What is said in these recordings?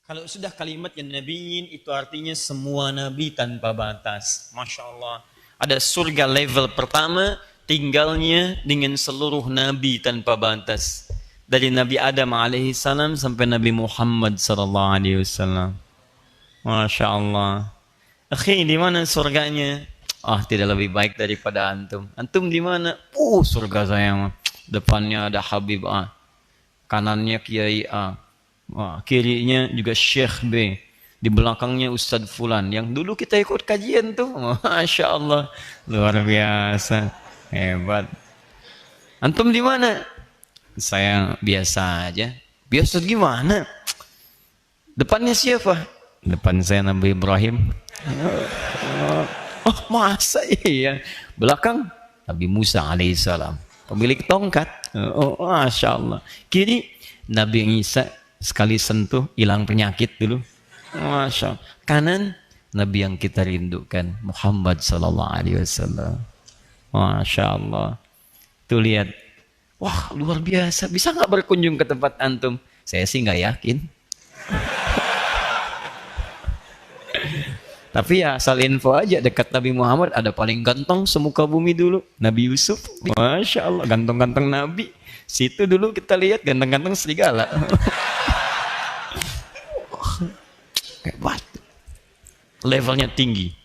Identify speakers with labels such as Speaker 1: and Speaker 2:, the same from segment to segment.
Speaker 1: Kalau sudah kalimatnya nabiyin itu artinya semua nabi tanpa batas. Masya Allah. Ada surga level pertama tinggalnya dengan seluruh nabi tanpa batas. Dari Nabi Adam alaihissalam sampai Nabi Muhammad sallallahu alaihi wasallam. Masya Allah. Akhi, di mana surganya? Ah, tidak lebih baik daripada antum. Antum di mana? Surga saya mah. Depannya ada Habib A. Kanannya Kiai A. Wah, kirinya juga Syekh B. Di belakangnya Ustadz Fulan. Yang dulu kita ikut kajian tuh. Masya Allah. Luar biasa. Hebat. Antum di mana? Saya biasa aja. Biasa gimana? Depannya siapa? Depan saya Nabi Ibrahim. Oh, masa iya? Belakang Nabi Musa alaihissalam. Pemilik tongkat. Oh, Masya Allah. Kiri Nabi Isa. Sekali sentuh hilang penyakit dulu. Masya Allah. Kanan Nabi yang kita rindukan Muhammad sallallahu alaihi wasallam. Masya Allah. Tuh lihat. Wah, luar biasa. Bisa nggak berkunjung ke tempat antum? Saya sih nggak yakin. Tapi ya asal info aja, dekat Nabi Muhammad ada paling ganteng semuka bumi dulu, Nabi Yusuf. Masya Allah, ganteng-ganteng Nabi. Situ dulu kita lihat ganteng-ganteng serigala. Hebat. Levelnya tinggi.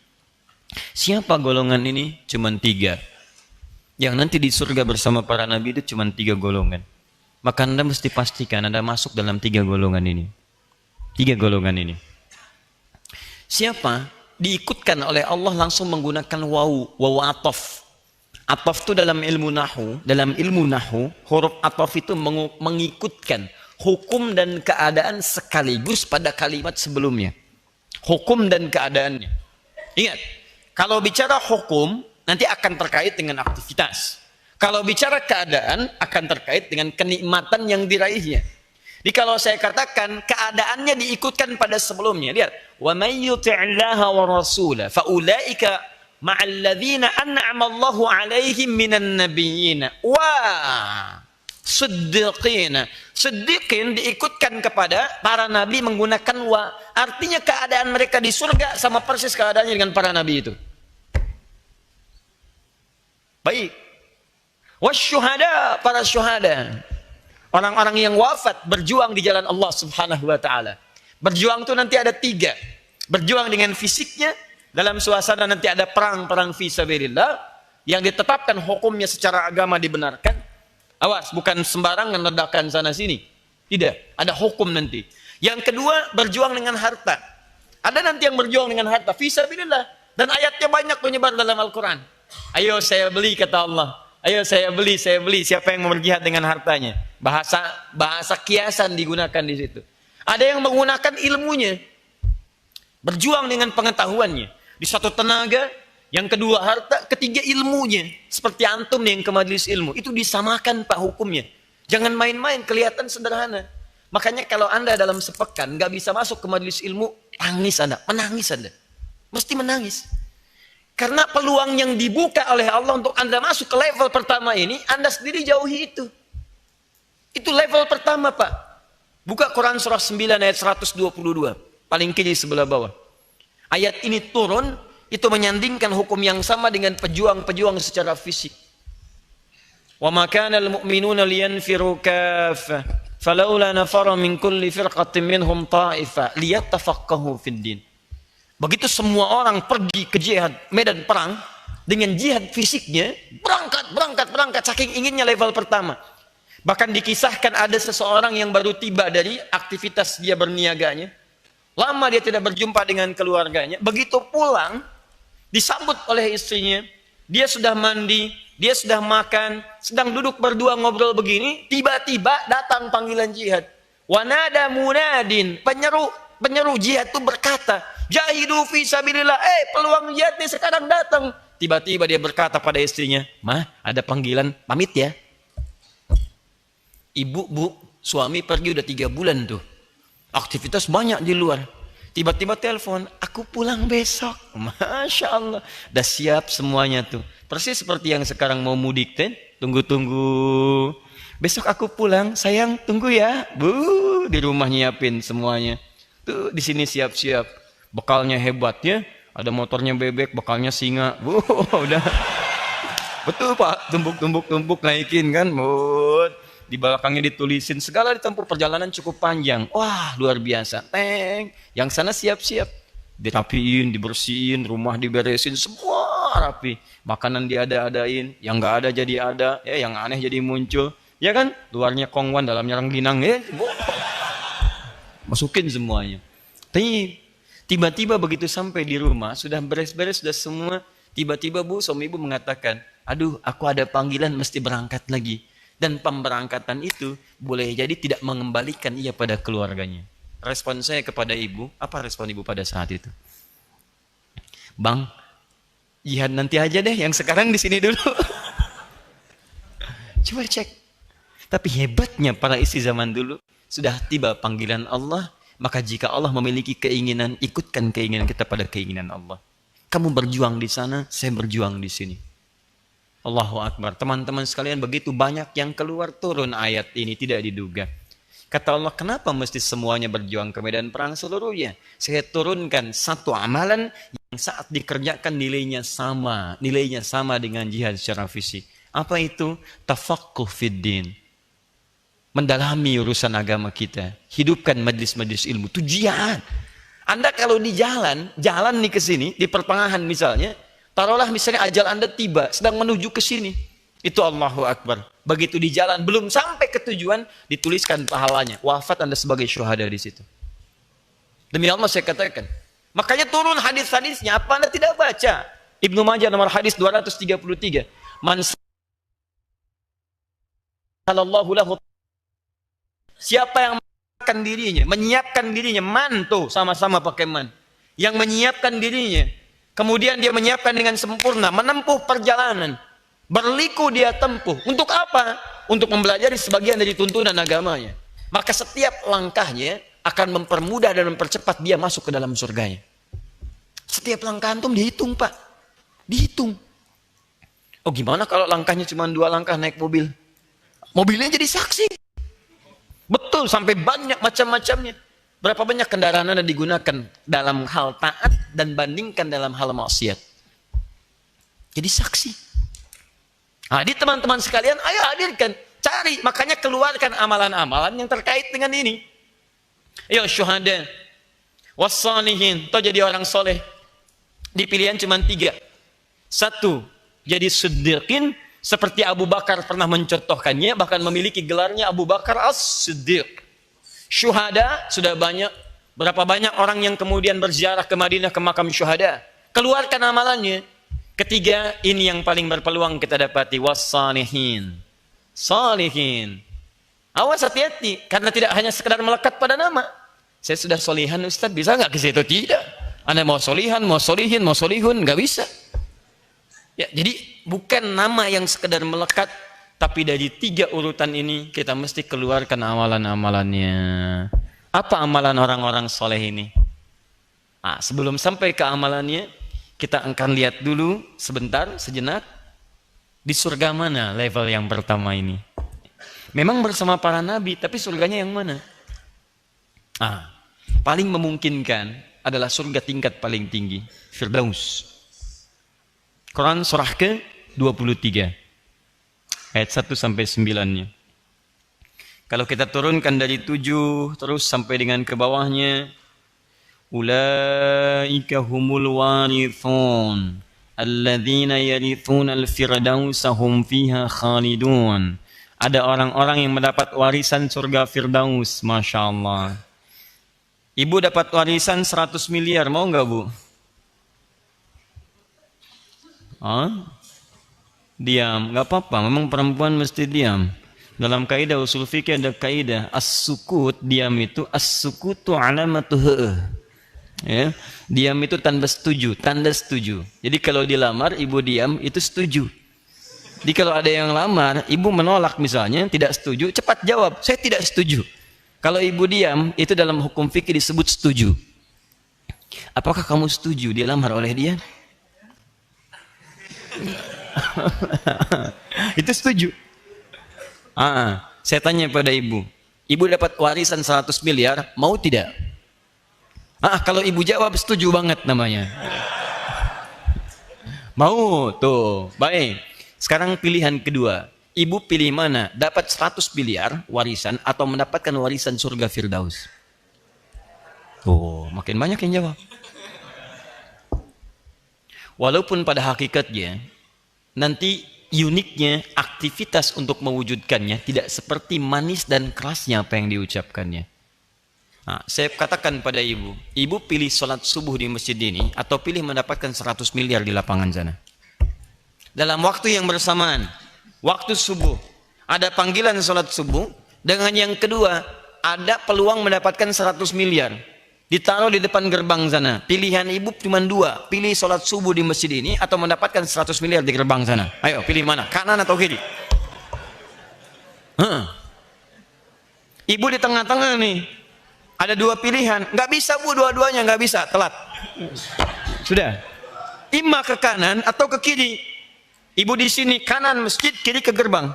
Speaker 1: Siapa golongan ini? Cuman 3. Yang nanti di surga bersama para nabi itu cuman 3 golongan. Maka Anda mesti pastikan Anda masuk dalam 3 golongan ini. 3 golongan ini. Siapa? Diikutkan oleh Allah langsung menggunakan wawu atof. Atof itu dalam ilmu nahu, huruf atof itu mengikutkan hukum dan keadaan sekaligus pada kalimat sebelumnya. Hukum dan keadaannya. Ingat, kalau bicara hukum nanti akan terkait dengan aktivitas. Kalau bicara keadaan akan terkait dengan kenikmatan yang diraihnya. Jadi kalau saya katakan keadaannya diikutkan pada sebelumnya, lihat, wa may yuti'illaha wa rasulahu fa ulaika ma'al ladzina an'ama Allahu 'alaihim minan nabiyyin wa siddiqin. Siddiqin diikutkan kepada para nabi menggunakan wa. Artinya keadaan mereka di surga sama persis keadaannya dengan para nabi itu. Baik. Wasyuhada, para syuhada. Orang-orang yang wafat berjuang di jalan Allah Subhanahu wa taala. Berjuang itu nanti ada 3. Berjuang dengan fisiknya dalam suasana nanti ada perang fi sabilillah yang ditetapkan hukumnya secara agama dibenarkan. Awas, bukan sembarangan ledakan sana sini. Tidak, ada hukum nanti. Yang kedua, berjuang dengan harta. Ada nanti yang berjuang dengan harta fi sabilillah dan ayatnya banyak menyebar dalam Al-Qur'an. Ayo saya beli, kata Allah. Ayo saya beli. Siapa yang mau berjihad dengan hartanya? Bahasa kiasan digunakan di situ. Ada yang menggunakan ilmunya. Berjuang dengan pengetahuannya. Di satu tenaga, yang kedua harta, ketiga ilmunya. Seperti antum yang ke majelis ilmu. Itu disamakan Pak hukumnya. Jangan main-main, kelihatan sederhana. Makanya kalau Anda dalam sepekan nggak bisa masuk ke majelis ilmu, menangis Anda. Mesti menangis. Karena peluang yang dibuka oleh Allah untuk Anda masuk ke level pertama ini, Anda sendiri jauhi itu. Itu level pertama, Pak. Buka Quran surah 9 ayat 122. Paling kiri sebelah bawah. Ayat ini turun, itu menyandingkan hukum yang sama dengan pejuang-pejuang secara fisik. Wa ma kana al-mu'minuna liyanfiru kaffah, falawla nafara min kulli firqatin minhum ta'ifah liyattafaqahu fid din. Begitu semua orang pergi ke jihad, medan perang, dengan jihad fisiknya, berangkat, saking inginnya level pertama. Bahkan dikisahkan ada seseorang yang baru tiba dari aktivitas dia berniaganya. Lama dia tidak berjumpa dengan keluarganya. Begitu pulang, disambut oleh istrinya. Dia sudah mandi, dia sudah makan, sedang duduk berdua ngobrol begini, tiba-tiba datang panggilan jihad. Wanada munadin, penyeru jihad itu berkata, jahidu fi sabilillah, peluang jihad nih sekarang datang. Tiba-tiba dia berkata pada istrinya, "Mah, ada panggilan, pamit ya." Ibu, suami pergi udah 3 bulan tuh. Aktivitas banyak di luar. Tiba-tiba telepon, "Aku pulang besok." Masya Allah. Udah siap semuanya tuh. Persis seperti yang sekarang mau mudik, tunggu-tunggu. Besok aku pulang, sayang tunggu ya. Di rumah nyiapin semuanya. Tuh di sini siap-siap. Bekalnya hebat ya. Ada motornya bebek, bekalnya singa. Udah. Betul Pak, tumbuk naikin kan. Di belakangnya ditulisin segala ditempuh, perjalanan cukup panjang. Wah, luar biasa. Teng. Yang sana siap-siap. Dirapiin, dibersihin, rumah diberesin, semua rapi. Makanan diada-adain, yang nggak ada jadi ada, yang aneh jadi muncul. Ya kan? Luarnya kongwan, dalamnya rengginang ya. Masukin semuanya. Tiba-tiba begitu sampai di rumah, sudah beres-beres, sudah semua. Tiba-tiba suami ibu mengatakan, aduh aku ada panggilan mesti berangkat lagi. Dan pemberangkatan itu boleh jadi tidak mengembalikan ia pada keluarganya. Respon saya kepada ibu, apa respon ibu pada saat itu? Bang, jihad nanti aja deh, yang sekarang di sini dulu. Coba cek. Tapi hebatnya para istri zaman dulu, sudah tiba panggilan Allah, maka jika Allah memiliki keinginan, ikutkan keinginan kita pada keinginan Allah. Kamu berjuang di sana, saya berjuang di sini. Allahu Akbar. Teman-teman sekalian, begitu banyak yang keluar turun ayat ini tidak diduga. Kata Allah, kenapa mesti semuanya berjuang ke medan perang seluruhnya? Saya turunkan satu amalan yang saat dikerjakan nilainya sama dengan jihad secara fisik. Apa itu? Tafaqquh fid din. Mendalami urusan agama kita. Hidupkan majlis-majlis ilmu. Itu jihad. Anda kalau di jalan nih ke sini, di pertengahan misalnya, taruhlah misalnya ajal Anda tiba, sedang menuju ke sini. Itu Allahu Akbar. Begitu di jalan, belum sampai ke tujuan, dituliskan pahalanya. Wafat Anda sebagai syuhada di situ. Demi Allah saya katakan. Makanya turun hadis-hadisnya, apa Anda tidak baca? Ibnu Majah nomor hadis 233. Man sallallahu lahu. Siapa yang menyiapkan dirinya, man tuh sama-sama pakai man. Yang menyiapkan dirinya, kemudian dia menyiapkan dengan sempurna, menempuh perjalanan. Berliku dia tempuh. Untuk apa? Untuk mempelajari sebagian dari tuntunan agamanya. Maka setiap langkahnya akan mempermudah dan mempercepat dia masuk ke dalam surganya. Setiap langkah antum dihitung Pak. Dihitung. Oh gimana kalau langkahnya cuma 2 langkah naik mobil? Mobilnya jadi saksi. Betul, sampai banyak macam-macamnya. Berapa banyak kendaraan Anda digunakan dalam hal taat dan bandingkan dalam hal maksiat. Jadi saksi. Nah, di teman-teman sekalian, ayo hadirkan, cari, makanya keluarkan amalan-amalan yang terkait dengan ini. Ayo syuhada, wassalihin, atau jadi orang soleh. Di pilihan cuma 3. 1, jadi siddiqin, seperti Abu Bakar pernah mencontohkannya, bahkan memiliki gelarnya Abu Bakar as-Siddiq. Syuhada, sudah banyak. Berapa banyak orang yang kemudian berziarah ke Madinah ke makam syuhada. Keluarkan amalannya. Ketiga, ini yang paling berpeluang kita dapati, wassalihin. Salihin. Awas hati-hati, karena tidak hanya sekedar melekat pada nama. Saya sudah solihan Ustaz, bisa nggak ke situ? Tidak. Anda mau solihan, mau solihin, mau solihun, nggak bisa. Ya, jadi bukan nama yang sekedar melekat, tapi dari 3 urutan ini kita mesti keluarkan amalan-amalannya. Apa amalan orang-orang soleh ini? Nah, sebelum sampai ke amalannya, kita akan lihat dulu sebentar, sejenak, di surga mana level yang pertama ini. Memang bersama para nabi, tapi surganya yang mana? Paling memungkinkan adalah surga tingkat paling tinggi, Firdaus. Quran surah ke-23, ayat 1-9-nya. Kalau kita turunkan dari 7 terus sampai dengan ke bawahnya, ulaika humul warithun alladzina yarithuna al-firdausa hum fiha khalidun. Ada orang-orang yang mendapat warisan surga Firdaus. Masya Allah. Ibu dapat warisan 100 miliar, mau nggak Bu? Diam, nggak apa-apa. Memang perempuan mesti diam. Dalam kaidah usul fikih ada kaidah as-sukut, diam itu as-sukutu alamatu ya, diam itu tanda setuju, Jadi kalau dilamar ibu diam itu setuju. Jadi kalau ada yang lamar, ibu menolak misalnya, tidak setuju, cepat jawab, saya tidak setuju. Kalau ibu diam, itu dalam hukum fikih disebut setuju. Apakah kamu setuju dilamar oleh dia? Itu setuju. Saya tanya pada ibu dapat warisan 100 miliar, mau tidak? Kalau ibu jawab setuju banget namanya. Mau tuh. Baik. Sekarang pilihan kedua. Ibu pilih mana? Dapat 100 miliar warisan atau mendapatkan warisan surga Firdaus? Makin banyak yang jawab. Walaupun pada hakikatnya nanti uniknya aktivitas untuk mewujudkannya tidak seperti manis dan kerasnya apa yang diucapkannya. Saya katakan pada ibu pilih sholat subuh di masjid ini atau pilih mendapatkan 100 miliar di lapangan sana. Dalam waktu yang bersamaan, waktu subuh, ada panggilan sholat subuh, dengan yang kedua, ada peluang mendapatkan 100 miliar. Ditaruh di depan gerbang sana. Pilihan ibu cuma dua, pilih sholat subuh di masjid ini atau mendapatkan 100 miliar di gerbang sana. Ayo, pilih mana? Kanan atau kiri? Ibu di tengah-tengah nih. Ada dua pilihan, nggak bisa bu, dua-duanya nggak bisa, telat. Sudah, imma ke kanan atau ke kiri. Ibu di sini kanan masjid, kiri ke gerbang.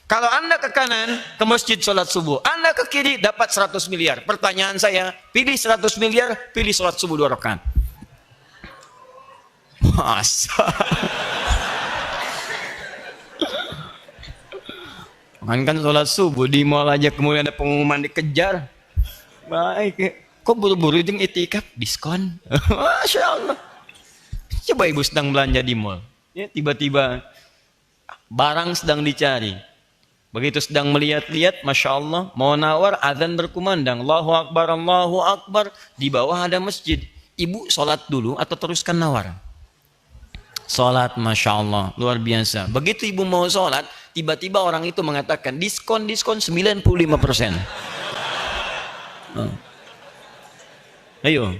Speaker 1: Kalau anda ke kanan ke masjid sholat subuh, anda ke kiri dapat 100 miliar. Pertanyaan saya, pilih 100 miliar, pilih sholat subuh 2 rakaat. Masa? Kan sholat subuh di mall aja kemudian ada pengumuman dikejar. Baik, kok buru-buru jeng itikaf diskon? Masya Allah. Coba ibu sedang belanja di mall, ya tiba-tiba barang sedang dicari. Begitu sedang melihat-lihat, masya Allah, mau nawar, azan berkumandang, Allahu Akbar, Allahu Akbar. Di bawah ada masjid. Ibu sholat dulu atau teruskan nawar? Sholat, masya Allah, luar biasa. Begitu ibu mau sholat, tiba-tiba orang itu mengatakan diskon 95%. Ayo,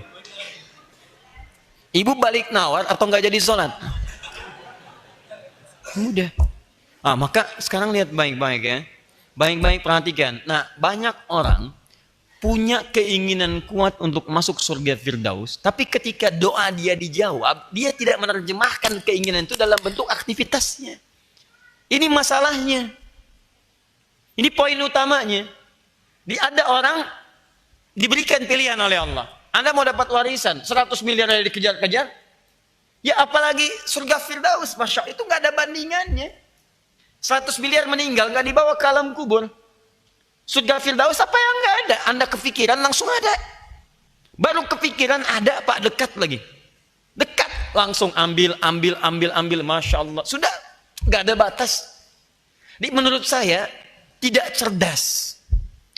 Speaker 1: ibu balik nawar atau nggak jadi sholat? Mudah. Maka sekarang lihat baik-baik ya, baik-baik perhatikan. Nah, banyak orang punya keinginan kuat untuk masuk surga Firdaus, tapi ketika doa dia dijawab, dia tidak menerjemahkan keinginan itu dalam bentuk aktivitasnya. Ini masalahnya. Ini poin utamanya. Ada orang diberikan pilihan oleh Allah. Anda mau dapat warisan 100 miliar yang dikejar-kejar, ya apalagi surga Firdaus, masya Allah, itu nggak ada bandingannya. 100 miliar meninggal nggak dibawa ke alam kubur. Surga Firdaus apa yang nggak ada? Anda kepikiran langsung ada. Baru kepikiran ada pak, dekat lagi, dekat langsung ambil, masya Allah, sudah nggak ada batas. Jadi menurut saya tidak cerdas,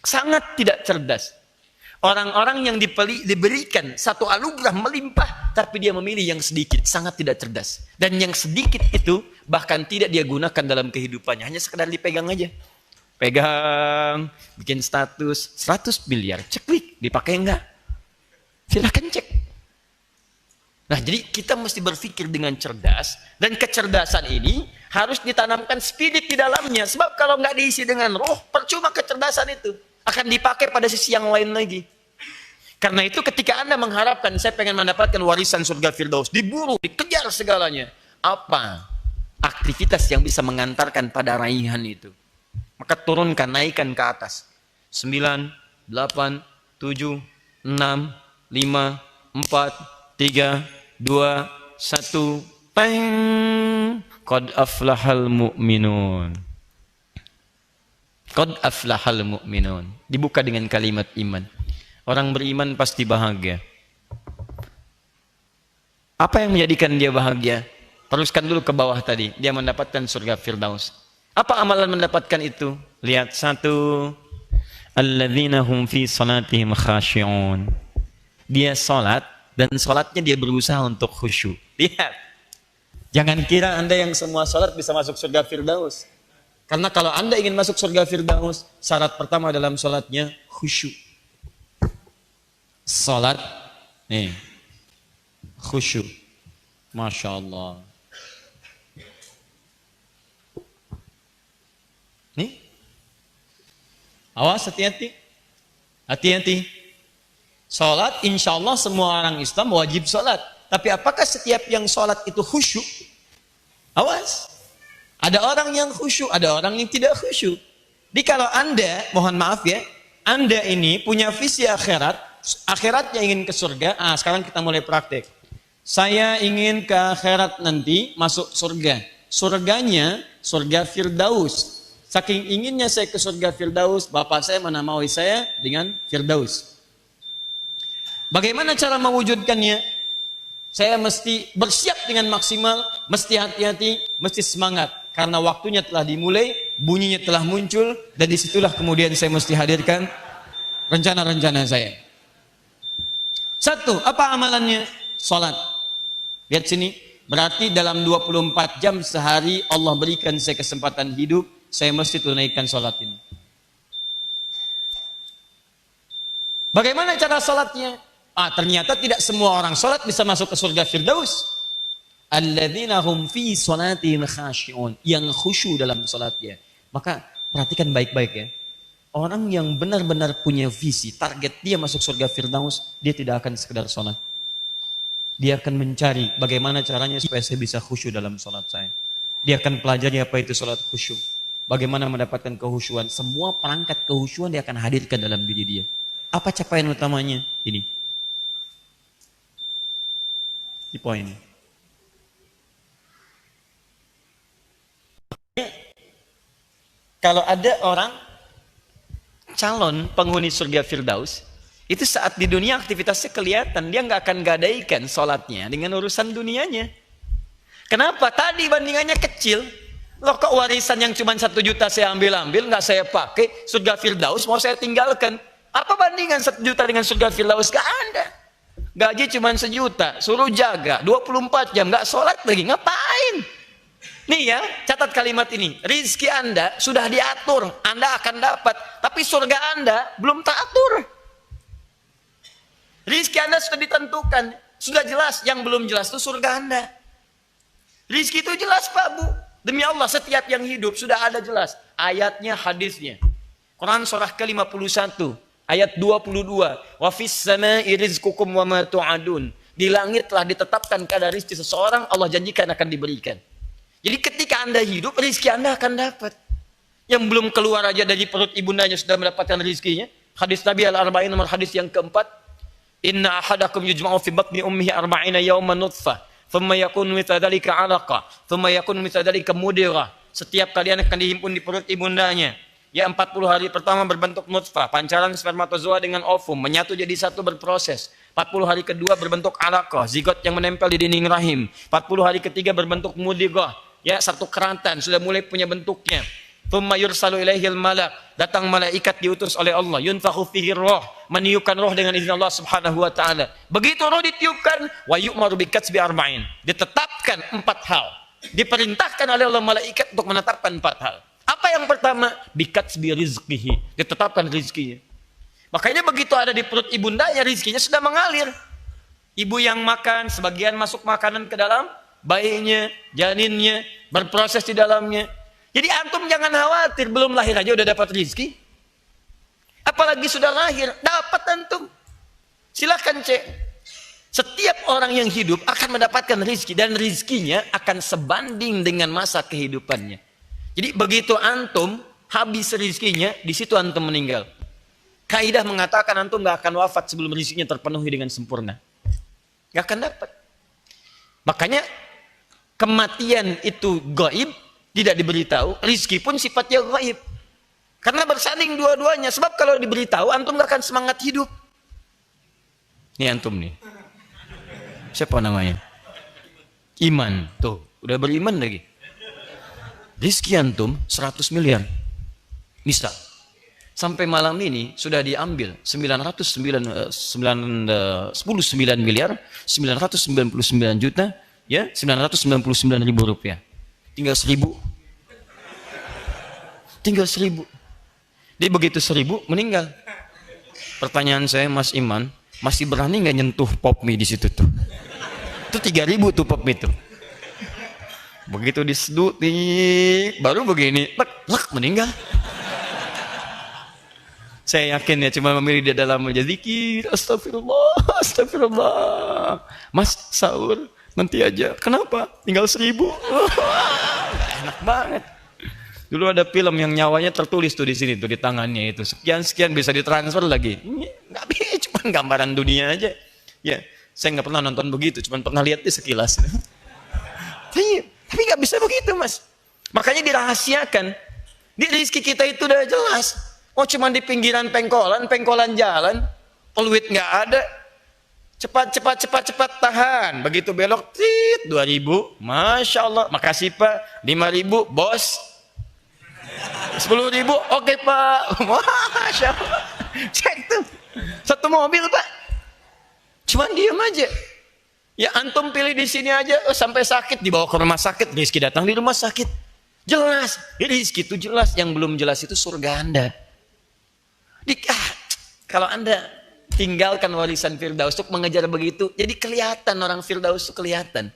Speaker 1: sangat tidak cerdas. Orang-orang yang diberikan satu anugerah melimpah, tapi dia memilih yang sedikit, sangat tidak cerdas. Dan yang sedikit itu bahkan tidak dia gunakan dalam kehidupannya, hanya sekedar dipegang aja. Pegang, bikin status, 100 miliar, cek klik, dipakai enggak? Silahkan cek. Nah, jadi kita mesti berpikir dengan cerdas, dan kecerdasan ini harus ditanamkan spirit di dalamnya. Sebab kalau nggak diisi dengan roh, percuma kecerdasan itu. Akan dipakai pada sisi yang lain lagi. Karena itu ketika Anda mengharapkan saya pengen mendapatkan warisan surga Firdaus, diburu, dikejar segalanya, apa aktivitas yang bisa mengantarkan pada raihan itu? Maka turunkan, naikkan ke atas. 9, 8, 7, 6, 5, 4, 3, 2, 1, peng. Qad aflahal mu'minun. Qad aflahal mu'minun. Dibuka dengan kalimat iman. Orang beriman pasti bahagia. Apa yang menjadikan dia bahagia? Teruskan dulu ke bawah tadi. Dia mendapatkan surga Firdaus. Apa amalan mendapatkan itu? Lihat satu. Alladzina hum fi salatihim khashi'un. Dia salat dan salatnya dia berusaha untuk khusyuk. Lihat. Jangan kira Anda yang semua salat bisa masuk surga Firdaus. Karena kalau Anda ingin masuk surga Firdaus, syarat pertama dalam salatnya khusyuk. Salat nih khusyuk. Masya Allah. Nih, awas, hati-hati, hati-hati. Salat, insya Allah semua orang Islam wajib salat. Tapi apakah setiap yang salat itu khusyuk? Awas. Ada orang yang khusyuk, ada orang yang tidak khusyuk. Jadi kalau Anda, mohon maaf ya, Anda ini punya visi akhirat, akhiratnya ingin ke surga. Sekarang kita mulai praktek. Saya ingin ke akhirat nanti masuk surga. Surganya surga Firdaus. Saking inginnya saya ke surga Firdaus, bapak saya menamai saya dengan Firdaus. Bagaimana cara mewujudkannya? Saya mesti bersiap dengan maksimal, mesti hati-hati, mesti semangat. Karena waktunya telah dimulai, bunyinya telah muncul, dan disitulah kemudian saya mesti hadirkan rencana-rencana saya. Satu, apa amalannya? Salat. Lihat sini, berarti dalam 24 jam sehari Allah berikan saya kesempatan hidup, saya mesti tunaikan salat ini. Bagaimana cara salatnya? Ternyata tidak semua orang salat bisa masuk ke surga Firdaus. Alladzina hum fi salatihim khashi'un, yang khusyuk dalam salatnya. Maka perhatikan baik-baik ya. Orang yang benar-benar punya visi, target dia masuk surga Firdaus, dia tidak akan sekedar salat. Dia akan mencari bagaimana caranya supaya saya bisa khusyuk dalam salat saya. Dia akan pelajari apa itu salat khusyuk. Bagaimana mendapatkan kehusyuan. Semua perangkat kehusyuan dia akan hadirkan dalam diri dia. Apa capaian utamanya? Ini. Di poin ini. Kalau ada orang calon penghuni surga Firdaus, itu saat di dunia aktivitasnya kelihatan, dia nggak akan gadaikan sholatnya dengan urusan dunianya. Kenapa? Tadi bandingannya kecil. Loh, kok warisan yang cuma 1 juta saya ambil-ambil, nggak saya pakai, surga Firdaus mau saya tinggalkan. Apa bandingan 1 juta dengan surga Firdaus? Gak ada. Gaji cuma 1 juta, suruh jaga 24 jam, nggak sholat lagi, ngapain? Nih ya, catat kalimat ini. Rizki Anda sudah diatur, Anda akan dapat. Tapi surga Anda belum teratur. Rizki Anda sudah ditentukan, sudah jelas. Yang belum jelas itu surga Anda. Rizki itu jelas Pak Bu. Demi Allah, setiap yang hidup sudah ada jelas. Ayatnya, hadisnya. Quran surah ke-51. Ayat 22. Wa fis sama'i rizqukum wa ma tu'adun. Di langit telah ditetapkan kadar rizki seseorang, Allah janjikan akan diberikan. Jadi ketika Anda hidup, rizki Anda akan dapat. Yang belum keluar aja dari perut ibundanya sudah mendapatkan rizkinya. Hadis Nabi Al-Arba'in nomor hadis yang keempat. Inna ahadakum yujma'u fi batni ummihi arba'ina yawman nutfah. Thumma yakun mithla dhalika 'alaqa. Thumma yakun mithla dhalika mudghah. Setiap kalian akan dihimpun di perut ibundanya. Ya 40 hari pertama berbentuk nutfah, pancaran spermatozoa dengan ovum, menyatu jadi satu berproses. 40 hari kedua berbentuk alaqah, zigot yang menempel di dinding rahim. 40 hari ketiga berbentuk mudghah, ya satu keratan, sudah mulai punya bentuknya. Tsumma yursalu ilaihil malak, datang malaikat diutus oleh Allah, yunfakhu fihi roh, meniupkan roh dengan izin Allah Subhanahu wa taala. Begitu roh ditiupkan, wa yu'maru bikatsbi arba'in. Ditetapkan 4 hal. Diperintahkan oleh Allah malaikat untuk menetapkan 4 hal. Apa yang pertama? Bikatsbi rizqihi, ditetapkan rizkinya. Makanya begitu ada di perut ibundanya, rizkinya sudah mengalir. Ibu yang makan, sebagian masuk makanan ke dalam bayinya, janinnya, berproses di dalamnya. Jadi antum jangan khawatir, belum lahir aja udah dapat rizki. Apalagi sudah lahir, dapat antum. Silahkan cek. Setiap orang yang hidup akan mendapatkan rizki, dan rizkinya akan sebanding dengan masa kehidupannya. Jadi begitu antum habis rizkinya, di situ antum meninggal. Kaidah mengatakan antum gak akan wafat sebelum rizkinya terpenuhi dengan sempurna. Gak akan dapat. Makanya kematian itu gaib, tidak diberitahu. Rizki pun sifatnya gaib. Karena bersanding dua-duanya. Sebab kalau diberitahu antum gak akan semangat hidup. Ini antum nih. Siapa namanya? Iman. Tuh, udah beriman lagi. Rizki antum 100 miliar. Misal. Sampai malam ini sudah diambil 999 miliar 999 juta ya 999 ribu rupiah. Tinggal 1000. Tinggal 1000. Dia begitu 1000 meninggal. Pertanyaan saya, Mas Iman, masih berani nggak nyentuh pop mie di situ tuh? Itu 3000 tuh pop mie tuh. Begitu disedut baru begini, lek meninggal. Saya yakin ya cuma memilih dia dalam aja zikir, astagfirullah, astagfirullah. Mas sahur nanti aja. Kenapa? Tinggal 1000. Enak banget. Dulu ada film yang nyawanya tertulis tuh di sini tuh di tangannya itu. Sekian-sekian bisa ditransfer lagi. Enggak bisa, cuma Cuman gambaran dunia aja. Ya, saya nggak pernah nonton begitu, cuman pernah lihat di sekilas. Tapi nggak bisa begitu, Mas. Makanya dirahasiakan. Di rezeki kita itu udah jelas. Oh, cuman di pinggiran pengkolan jalan, peluit nggak ada. Cepat tahan. Begitu belok, 2.000. Masya Allah. Makasih Pak. 5.000, bos. 10.000, oke Pak. Masya Allah. Cek tuh. Satu mobil Pak. Cuman diem aja. Ya antum pilih di sini aja, sampai sakit dibawa ke rumah sakit, rezeki datang di rumah sakit. Jelas, rezeki itu jelas. Yang belum jelas itu surga Anda. Kalau Anda tinggalkan warisan Firdaus untuk mengejar begitu, jadi kelihatan orang Firdaus itu kelihatan.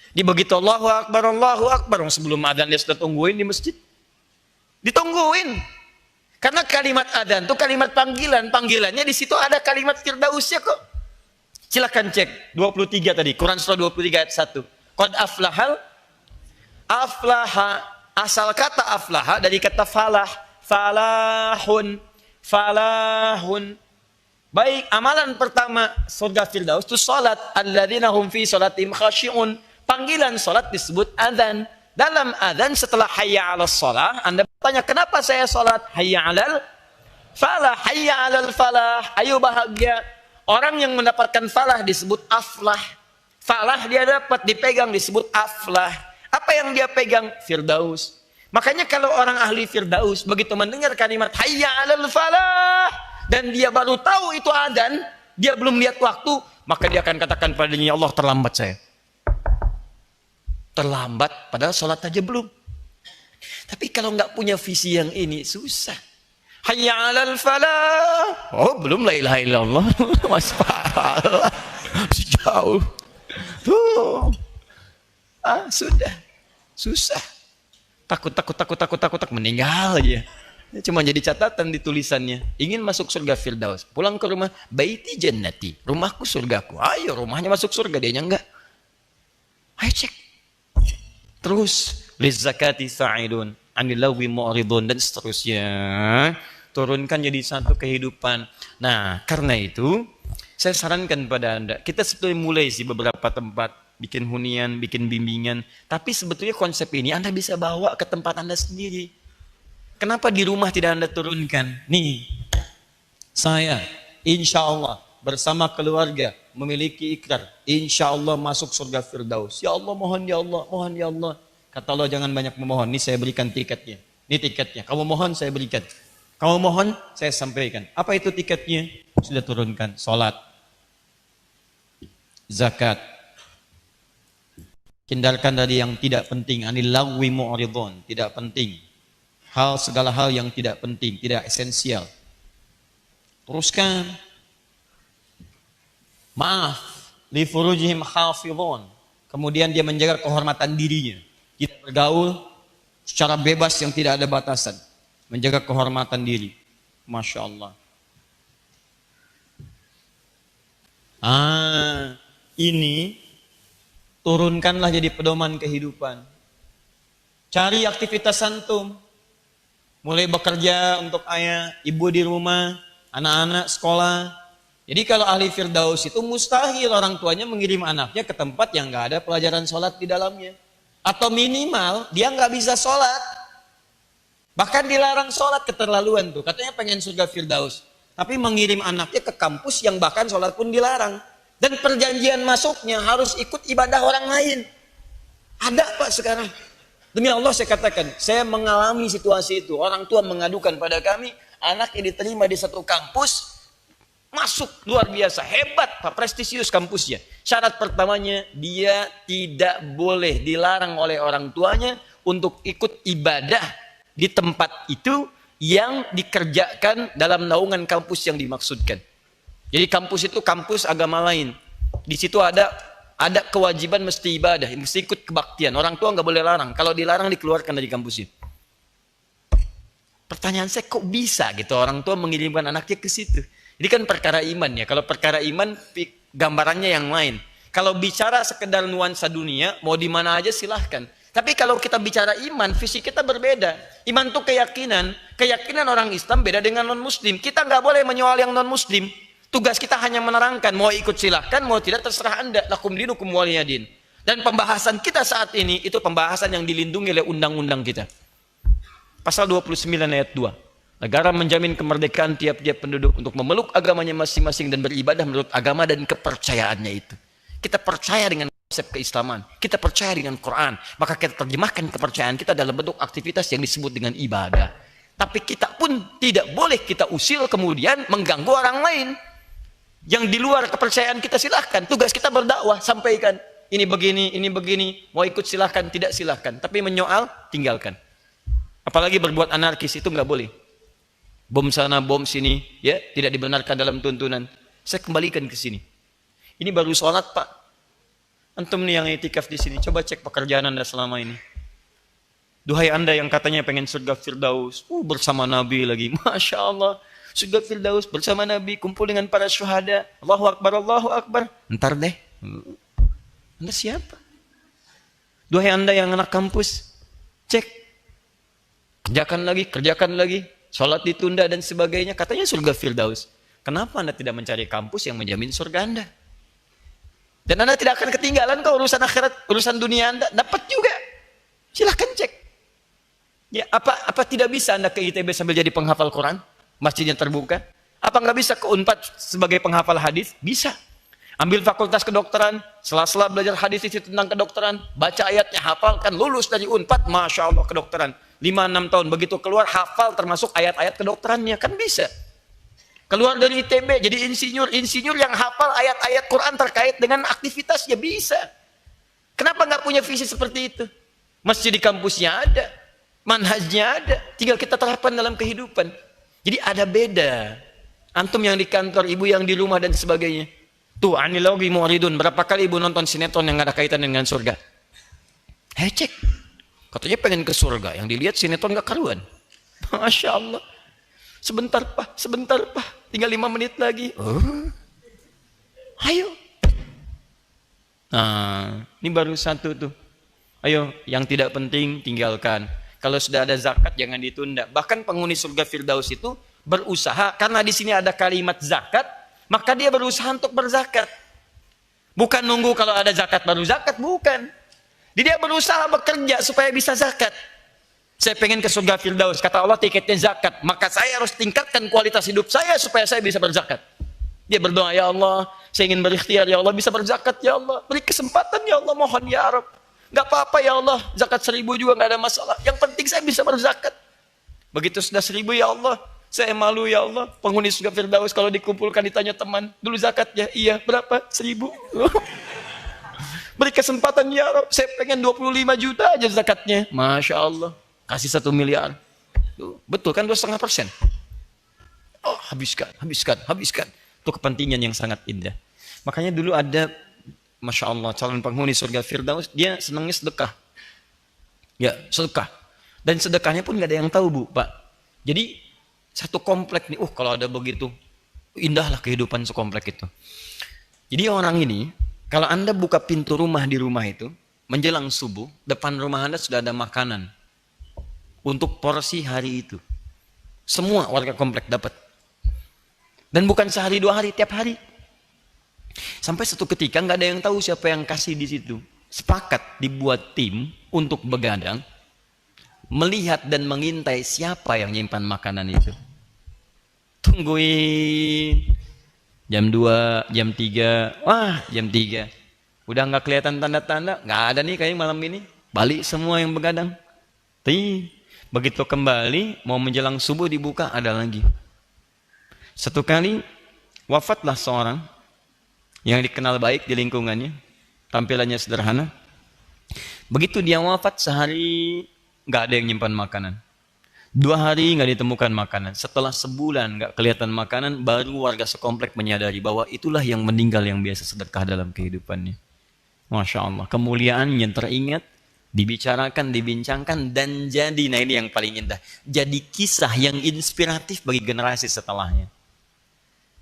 Speaker 1: Di begitu Allahu Akbar, sebelum adzan dia sudah tungguin di masjid. Ditungguin. Karena kalimat adzan itu kalimat panggilan, panggilannya di situ ada kalimat Firdausnya kok. Silakan cek 23 tadi, Quran surah 23 ayat 1. Qad aflaha, asal kata aflaha dari kata falah, falahun. Baik, amalan pertama surga Firdaus itu salat, alladzina hum fi sholatim khashi'un. Panggilan salat disebut adzan. Dalam adzan setelah hayya 'alas shalah, Anda bertanya, "Kenapa saya salat?" Hayya 'alal falah, hayya 'alal falah. Ayo bahagia. Orang yang mendapatkan falah disebut aflah. Falah dia dapat dipegang disebut aflah. Apa yang dia pegang? Firdaus. Makanya kalau orang ahli Firdaus begitu mendengar kalimat hayya 'alal falah dan dia baru tahu itu adzan, dia belum lihat waktu, maka dia akan katakan padanya, "Ya Allah, terlambat saya." Terlambat padahal sholat aja belum. Tapi kalau nggak punya visi yang ini susah. Hayya 'alal falah. Oh, belum la ilaha illallah. Masih parah. Jauh. Tuh. Sudah. Susah. Takut meninggal aja. Cuma jadi catatan di tulisannya. Ingin masuk surga Firdaus. Pulang ke rumah, baiti jannati. Rumahku surgaku. Ayo, rumahnya masuk surga, dianya enggak. Ayo cek. Terus lizakati sa'idun, anilawi mu'ridun, dan seterusnya. Turunkan jadi satu kehidupan. Nah, karena itu saya sarankan pada Anda, kita sebetulnya mulai sih beberapa tempat bikin hunian, bikin bimbingan, tapi sebetulnya konsep ini Anda bisa bawa ke tempat Anda sendiri. Kenapa di rumah tidak Anda turunkan? Nih, saya insya Allah bersama keluarga memiliki ikrar, insya Allah masuk surga Firdaus. Ya Allah, mohon ya Allah, mohon ya Allah. Kata Allah, jangan banyak memohon, ini saya berikan tiketnya. Ini tiketnya, kamu mohon saya berikan. Kamu mohon saya sampaikan. Apa itu tiketnya? Sudah turunkan. Salat, zakat. Hindarkan dari yang tidak penting. Anil lagwi mu'ridun, tidak penting. Segala hal yang tidak penting, tidak esensial. Teruskan. Maaf, li furujihim hafizun. Kemudian dia menjaga kehormatan dirinya. Kita bergaul secara bebas yang tidak ada batasan. Menjaga kehormatan diri. Masya Allah. Ini turunkanlah jadi pedoman kehidupan. Cari aktivitas antum. Mulai bekerja untuk ayah, ibu di rumah, anak-anak sekolah. Jadi kalau ahli Firdaus itu mustahil orang tuanya mengirim anaknya ke tempat yang nggak ada pelajaran sholat di dalamnya. Atau minimal dia nggak bisa sholat. Bahkan dilarang sholat, keterlaluan tuh. Katanya pengen surga Firdaus. Tapi mengirim anaknya ke kampus yang bahkan sholat pun dilarang. Dan perjanjian masuknya harus ikut ibadah orang lain. Ada Pak sekarang. Demi Allah saya katakan, saya mengalami situasi itu. Orang tua mengadukan pada kami, anaknya diterima di satu kampus, masuk luar biasa, hebat Pak, prestisius kampusnya. Syarat pertamanya, dia tidak boleh dilarang oleh orang tuanya untuk ikut ibadah di tempat itu yang dikerjakan dalam naungan kampus yang dimaksudkan. Jadi kampus itu kampus agama lain. Di situ ada kewajiban mesti ibadah, mesti ikut kebaktian. Orang tua nggak boleh larang. Kalau dilarang dikeluarkan dari kampus itu. Pertanyaan saya, kok bisa gitu orang tua mengirimkan anaknya ke situ? Ini kan perkara iman ya. Kalau perkara iman gambarannya yang lain. Kalau bicara sekedar nuansa dunia, mau di mana aja silahkan. Tapi kalau kita bicara iman, visi kita berbeda. Iman itu keyakinan. Keyakinan orang Islam beda dengan non-Muslim. Kita nggak boleh menyoal yang non-Muslim. Tugas kita hanya menerangkan, mau ikut silahkan, mau tidak terserah Anda. Lakum dinukum waliyadin. Dan pembahasan kita saat ini itu pembahasan yang dilindungi oleh undang-undang kita. Pasal 29 ayat 2. Negara menjamin kemerdekaan tiap-tiap penduduk untuk memeluk agamanya masing-masing dan beribadah menurut agama dan kepercayaannya itu. Kita percaya dengan konsep keislaman, kita percaya dengan Quran, maka kita terjemahkan kepercayaan kita dalam bentuk aktivitas yang disebut dengan ibadah. Tapi kita pun tidak boleh kita usil kemudian mengganggu orang lain. Yang di luar kepercayaan kita silahkan. Tugas kita berdakwah, sampaikan. Ini begini, mau ikut silahkan, tidak silahkan. Tapi menyoal, tinggalkan. Apalagi berbuat anarkis, itu nggak boleh. Bom sana, bom sini, ya tidak dibenarkan dalam tuntunan. Saya kembalikan ke sini. Ini baru sholat, Pak. Antum nih yang itikaf di sini, coba cek pekerjaan Anda selama ini. Duhai Anda yang katanya pengen surga Firdaus, bersama Nabi lagi, Masya Allah. Surga Firdaus bersama Nabi, kumpul dengan para syuhada. Allahu Akbar, Allahu Akbar. Ntar deh. Anda siapa? Duhai Anda yang anak kampus, cek. Kerjakan lagi. Sholat ditunda dan sebagainya. Katanya surga Firdaus. Kenapa Anda tidak mencari kampus yang menjamin surga Anda? Dan Anda tidak akan ketinggalan kok urusan akhirat, urusan dunia Anda. Dapat juga. Silahkan cek. Ya, apa tidak bisa Anda ke ITB sambil jadi penghafal Quran? Masjidnya terbuka. Apa nggak bisa ke Unpad sebagai penghafal hadis? Bisa. Ambil fakultas kedokteran, sela-sela belajar hadis itu tentang kedokteran, baca ayatnya, hafalkan, lulus dari Unpad, Masya Allah kedokteran. 5-6 tahun, begitu keluar, hafal termasuk ayat-ayat kedokterannya, kan bisa. Keluar dari ITB, jadi insinyur yang hafal ayat-ayat Quran terkait dengan aktivitasnya, bisa. Kenapa nggak punya visi seperti itu? Masjid di kampusnya ada, manhajnya ada, tinggal kita terapkan dalam kehidupan. Jadi ada beda. Antum yang di kantor, ibu yang di rumah dan sebagainya. Tuh, anilogi mu'ridun. Berapa kali ibu nonton sinetron yang gak ada kaitan dengan surga? Cek. Katanya pengen ke surga. Yang dilihat sinetron gak karuan. Masya Allah. Sebentar Pak. Tinggal 5 menit lagi. Ayo. Nah, ini baru satu tuh. Ayo, yang tidak penting tinggalkan. Kalau sudah ada zakat jangan ditunda. Bahkan penghuni surga Firdaus itu berusaha, karena di sini ada kalimat zakat, maka dia berusaha untuk berzakat. Bukan nunggu kalau ada zakat baru zakat, bukan. Dia berusaha bekerja supaya bisa zakat. Saya pengen ke surga Firdaus, kata Allah tiketnya zakat, maka saya harus tingkatkan kualitas hidup saya supaya saya bisa berzakat. Dia berdoa, ya Allah, saya ingin berikhtiar, ya Allah, bisa berzakat, ya Allah, beri kesempatan, ya Allah, mohon ya Arab. Gak apa-apa ya Allah, zakat 1000 juga gak ada masalah. Yang penting saya bisa berzakat. Begitu sudah 1000 ya Allah, saya malu ya Allah. Penghuni surga Firdaus kalau dikumpulkan ditanya teman, dulu zakatnya, iya berapa? 1000. Beri kesempatan ya Arab, saya pengen 25 juta aja zakatnya. Masya Allah, kasih 1 miliar. Betul kan 2,5%? Oh habiskan. Itu kepentingan yang sangat indah. Makanya dulu ada, Masya Allah, calon penghuni surga Firdaus, dia senangnya sedekah. Ya, sedekah. Dan sedekahnya pun gak ada yang tahu, Bu, Pak. Jadi, satu komplek nih, kalau ada begitu, indahlah kehidupan sekomplek itu. Jadi orang ini, kalau Anda buka pintu rumah di rumah itu, menjelang subuh, depan rumah Anda sudah ada makanan. Untuk porsi hari itu. Semua warga komplek dapat. Dan bukan sehari 2 hari, tiap hari. Sampai satu ketika nggak ada yang tahu siapa yang kasih di situ. Sepakat dibuat tim untuk begadang, melihat dan mengintai siapa yang nyimpan makanan itu. Tungguin jam 2, jam 3, jam 3. Udah nggak kelihatan tanda-tanda, nggak ada nih kayaknya malam ini. Balik semua yang begadang. Begitu kembali mau menjelang subuh dibuka ada lagi. Satu kali wafatlah seorang yang dikenal baik di lingkungannya, tampilannya sederhana. Begitu dia wafat, sehari nggak ada yang nyimpan makanan, 2 hari nggak ditemukan makanan, setelah sebulan nggak kelihatan makanan, baru warga sekomplek menyadari bahwa itulah yang meninggal yang biasa sedekah dalam kehidupannya. Masya Allah, kemuliaannya teringat, dibicarakan, dibincangkan, dan jadi, nah ini yang paling indah, jadi kisah yang inspiratif bagi generasi setelahnya.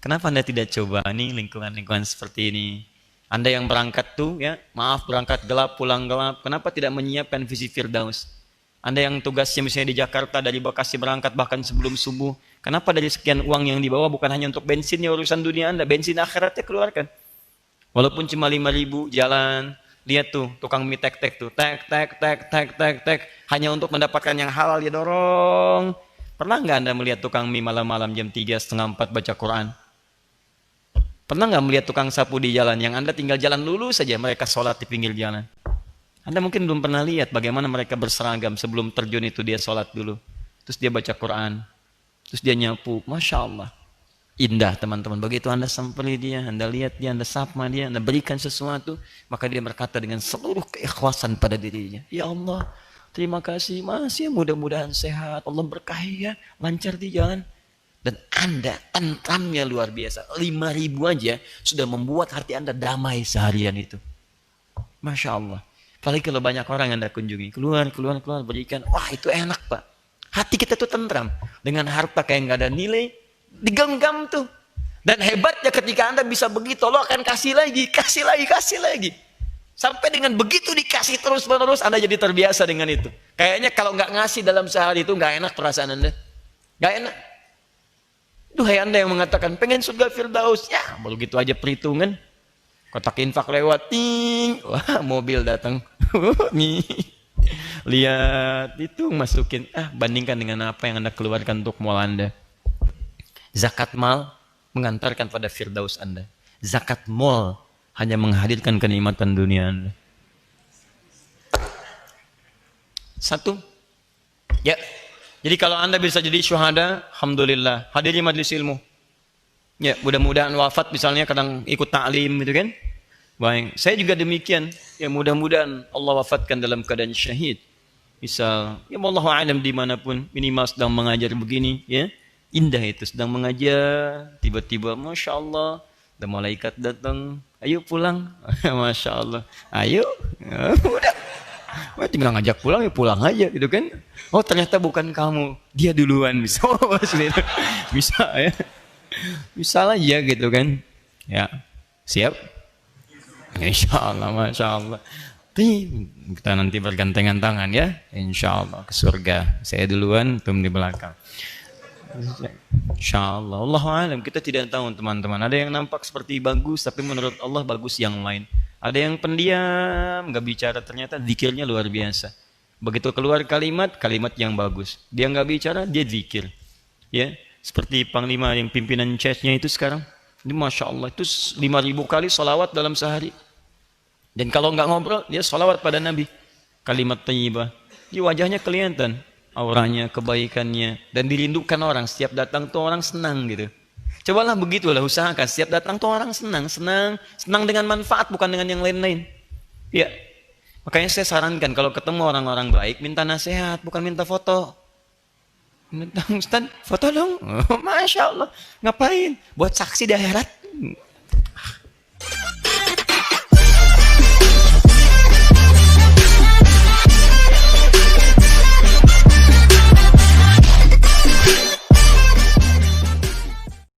Speaker 1: Kenapa Anda tidak coba nih lingkungan-lingkungan seperti ini? Anda yang berangkat tuh, ya, maaf berangkat gelap, pulang gelap. Kenapa tidak menyiapkan visi Firdaus? Anda yang tugasnya misalnya di Jakarta, dari Bekasi berangkat bahkan sebelum subuh. Kenapa dari sekian uang yang dibawa bukan hanya untuk bensinnya urusan dunia Anda, bensin akhiratnya keluarkan. Walaupun cuma 5.000 jalan, lihat tuh tukang mie tek-tek tuh, tek, hanya untuk mendapatkan yang halal dia dorong. Pernah nggak Anda melihat tukang mie malam-malam jam 3, setengah 4 baca Quran? Pernah nggak melihat tukang sapu di jalan yang Anda tinggal jalan lulus saja mereka sholat di pinggir jalan? Anda mungkin belum pernah lihat bagaimana mereka berseragam sebelum terjun itu dia sholat dulu. Terus dia baca Quran. Terus dia nyapu. Masya Allah. Indah teman-teman. Begitu Anda samperi dia, Anda lihat dia, Anda sapa dia, Anda berikan sesuatu. Maka dia berkata dengan seluruh keikhlasan pada dirinya. Ya Allah, terima kasih Mas. Ya mudah-mudahan sehat. Allah berkahi ya. Lancar di jalan. Dan Anda tentramnya luar biasa. 5.000 aja sudah membuat hati Anda damai seharian itu. Masya Allah. Apalagi kalau banyak orang yang Anda kunjungi. Keluar, berikan. Wah itu enak Pak. Hati kita tuh tentram. Dengan harta kayak nggak ada nilai. Digenggam tuh. Dan hebatnya ketika Anda bisa begitu. Allah akan kasih lagi. Sampai dengan begitu dikasih terus-menerus. Anda jadi terbiasa dengan itu. Kayaknya kalau nggak ngasih dalam sehari itu nggak enak perasaan Anda. Nggak enak. Duhai Anda yang mengatakan pengen surga Firdaus. Ya baru gitu aja perhitungan. Kotak infak lewat, ting, wah mobil datang, nih, lihat itu masukin, bandingkan dengan apa yang Anda keluarkan untuk mal Anda. Zakat mal mengantarkan pada Firdaus Anda. Zakat mal hanya menghadirkan kenikmatan dunia Anda. Satu, ya. Jadi kalau Anda bisa jadi syuhada, alhamdulillah. Hadiri majlis ilmu. Ya, mudah-mudahan wafat misalnya kadang ikut ta'lim gitu kan. Baik, saya juga demikian. Ya mudah-mudahan Allah wafatkan dalam keadaan syahid. Misal, ya wallahu a'lam dimanapun, minimal sedang mengajar begini, ya. Indah itu, sedang mengajar, tiba-tiba Masya Allah, ada malaikat datang, ayo pulang. Masya Allah, ayo. Udah. Tinggal ngajak pulang, ya pulang aja gitu kan. Oh ternyata bukan kamu, dia duluan. Bisa, bisa ya. Bisa aja gitu kan. Ya, siap? Insya Allah, Masya Allah. Kita nanti bergantengan tangan ya. Insya Allah ke surga. Saya duluan, tum di belakang. Insya Allah. Allahu a'lam. Kita tidak tahu teman-teman. Ada yang nampak seperti bagus, tapi menurut Allah bagus yang lain. Ada yang pendiam, nggak bicara, ternyata zikirnya luar biasa. Begitu keluar kalimat, kalimat yang bagus. Dia nggak bicara, dia zikir. Ya. Seperti Panglima yang pimpinan church-nya itu sekarang. Ini Masya Allah, itu 5.000 kali sholawat dalam sehari. Dan kalau nggak ngobrol, dia sholawat pada Nabi. Kalimat thayyibah. Di wajahnya kelihatan. Auranya, kebaikannya. Dan dirindukan orang. Setiap datang tuh orang senang gitu. Cobalah begitulah, usahakan. Setiap datang tuh orang senang. Senang dengan manfaat, bukan dengan yang lain-lain. Ya. Makanya saya sarankan, kalau ketemu orang-orang baik, minta nasihat, bukan minta foto. Ustaz, foto dong. Oh, Masya Allah. Ngapain? Buat saksi di akhirat.